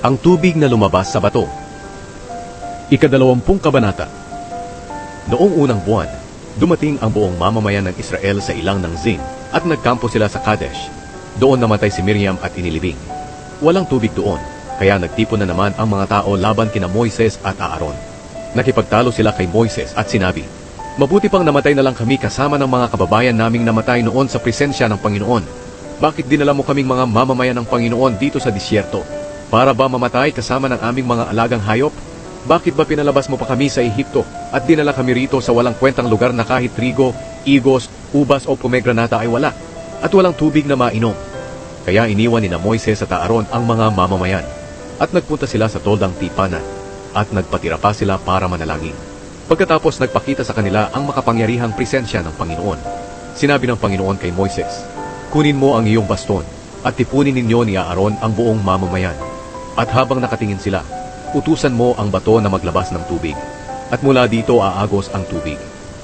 Ang tubig na lumabas sa bato. Ika-20 kabanata. Noong unang buwan, dumating ang buong mamamayan ng Israel sa ilang ng Zin at nagkampo sila sa Kadesh. Doon namatay si Miriam at inilibing. Walang tubig doon, kaya nagtipon na naman ang mga tao laban kina Moises at Aaron. Nakipagtalo sila kay Moises at sinabi, "Mabuti pang namatay na lang kami kasama ng mga kababayan naming namatay noon sa presensya ng Panginoon. Bakit dinala mo kaming mga mamamayan ng Panginoon dito sa disyerto? Para ba mamatay kasama ng aming mga alagang hayop? Bakit ba pinalabas mo pa kami sa Ehipto at dinala kami rito sa walang kwentang lugar na kahit trigo, igos, ubas o pomegranata ay wala at walang tubig na mainom?" Kaya iniwan ni na Moises at Aaron ang mga mamamayan at nagpunta sila sa toldang tipanan at nagpatira pa sila para manalangin. Pagkatapos nagpakita sa kanila ang makapangyarihang presensya ng Panginoon. Sinabi ng Panginoon kay Moises, "Kunin mo ang iyong baston at tipunin ninyo ni Aaron ang buong mamamayan. At habang nakatingin sila, utusan mo ang bato na maglabas ng tubig. At mula dito aagos ang tubig.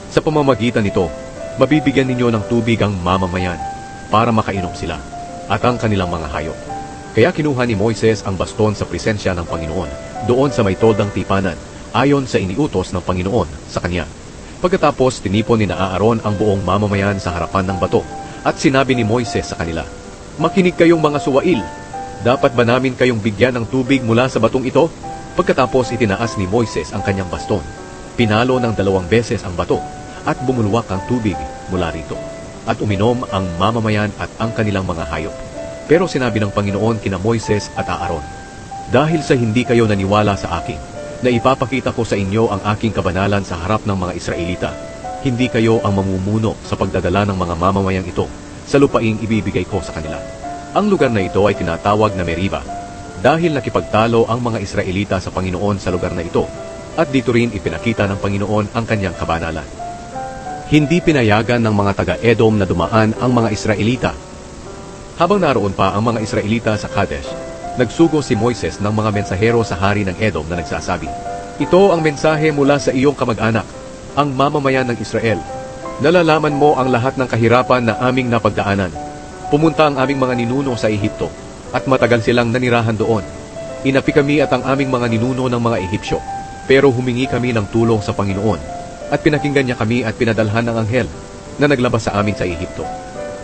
Sa pamamagitan nito, mabibigyan ninyo ng tubig ang mamamayan para makainom sila at ang kanilang mga hayop." Kaya kinuha ni Moises ang baston sa presensya ng Panginoon doon sa may toldang tipanan ayon sa iniutos ng Panginoon sa kanya. Pagkatapos tinipon ni Aaron ang buong mamamayan sa harapan ng bato at sinabi ni Moises sa kanila, "Makinig kayong mga suwail. Dapat ba namin kayong bigyan ng tubig mula sa batong ito?" Pagkatapos itinaas ni Moises ang kanyang baston. Pinalo ng 2 beses ang bato at bumulwak ang tubig mula rito. At uminom ang mamamayan at ang kanilang mga hayop. Pero sinabi ng Panginoon kina Moises at Aaron, "Dahil sa hindi kayo naniwala sa akin, na ipapakita ko sa inyo ang aking kabanalan sa harap ng mga Israelita, hindi kayo ang mamumuno sa pagdadala ng mga mamamayang ito sa lupaing ibibigay ko sa kanila." Ang lugar na ito ay tinatawag na Meriba, dahil nakipagtalo ang mga Israelita sa Panginoon sa lugar na ito, at dito rin ipinakita ng Panginoon ang kanyang kabanalan. Hindi pinayagan ng mga taga-Edom na dumaan ang mga Israelita. Habang naroon pa ang mga Israelita sa Kadesh, nagsugo si Moises ng mga mensahero sa hari ng Edom na nagsasabi, "Ito ang mensahe mula sa iyong kamag-anak, ang mamamayan ng Israel. Nalalaman mo ang lahat ng kahirapan na aming napagdaanan. Pumunta ang aming mga ninuno sa Ehipto at matagal silang nanirahan doon. Inapi kami at ang aming mga ninuno ng mga Ehipsyo, pero humingi kami ng tulong sa Panginoon at pinakinggan niya kami at pinadalhan ng anghel na naglabas sa amin sa Ehipto.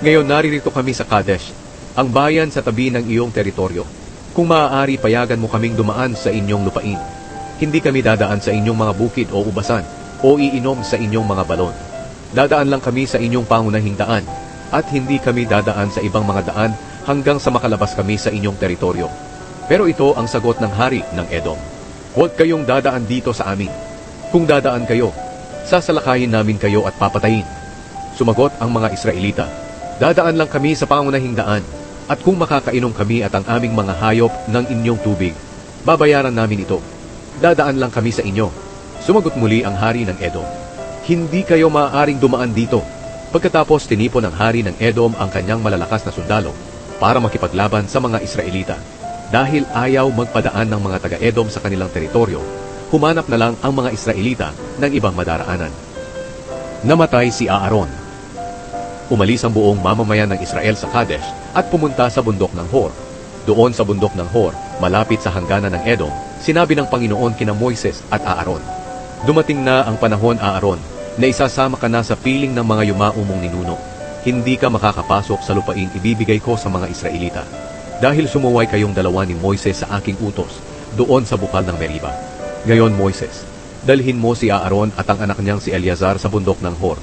Ngayon naririto kami sa Kadesh, ang bayan sa tabi ng iyong teritoryo. Kung maaari, payagan mo kaming dumaan sa inyong lupain. Hindi kami dadaan sa inyong mga bukid o ubasan o iinom sa inyong mga balon. Dadaan lang kami sa inyong pangunahing daan at hindi kami dadaan sa ibang mga daan hanggang sa makalabas kami sa inyong teritoryo." Pero ito ang sagot ng hari ng Edom, "Huwag kayong dadaan dito sa amin. Kung dadaan kayo, sasalakayin namin kayo at papatayin." Sumagot ang mga Israelita, "Dadaan lang kami sa pangunahing daan, at kung makakainom kami at ang aming mga hayop ng inyong tubig, babayaran namin ito. Dadaan lang kami sa inyo." Sumagot muli ang hari ng Edom, "Hindi kayo maaaring dumaan dito." Pagkatapos tinipon ng hari ng Edom ang kanyang malalakas na sundalo para makipaglaban sa mga Israelita. Dahil ayaw magpadaan ng mga taga-Edom sa kanilang teritoryo, humanap na lang ang mga Israelita ng ibang madaraanan. Namatay si Aaron. Umalis ang buong mamamayan ng Israel sa Kadesh at pumunta sa bundok ng Hor. Doon sa bundok ng Hor, malapit sa hangganan ng Edom, sinabi ng Panginoon kina Moises at Aaron, "Dumating na ang panahon, Aaron, na isasama ka na sa piling ng mga yumaumong ninuno. Hindi ka makakapasok sa lupaing ibibigay ko sa mga Israelita, dahil sumuway kayong dalawa ni Moises sa aking utos doon sa bukal ng Meriba. Ngayon, Moises, dalhin mo si Aaron at ang anak niyang si Eleazar sa bundok ng Hor.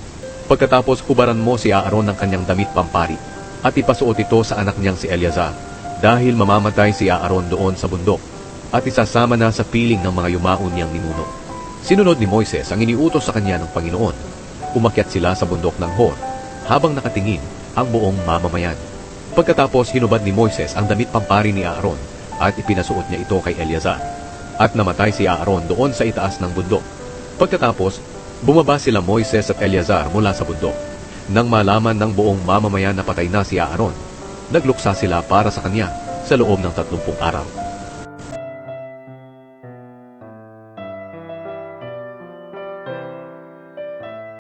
Pagkatapos hubaran mo si Aaron ng kanyang damit pampari at ipasuot ito sa anak niyang si Eleazar, dahil mamamatay si Aaron doon sa bundok at isasama na sa piling ng mga yumaon niyang ninuno." Sinunod ni Moises ang iniutos sa kanya ng Panginoon. Umakyat sila sa bundok ng Hor, habang nakatingin ang buong mamamayan. Pagkatapos hinubad ni Moises ang damit pampari ni Aaron at ipinasuot niya ito kay Eleazar. At namatay si Aaron doon sa itaas ng bundok. Pagkatapos, bumaba sila Moises at Eleazar mula sa bundok. Nang malaman ng buong mamamayan na patay na si Aaron, nagluksa sila para sa kanya sa loob ng 30 araw.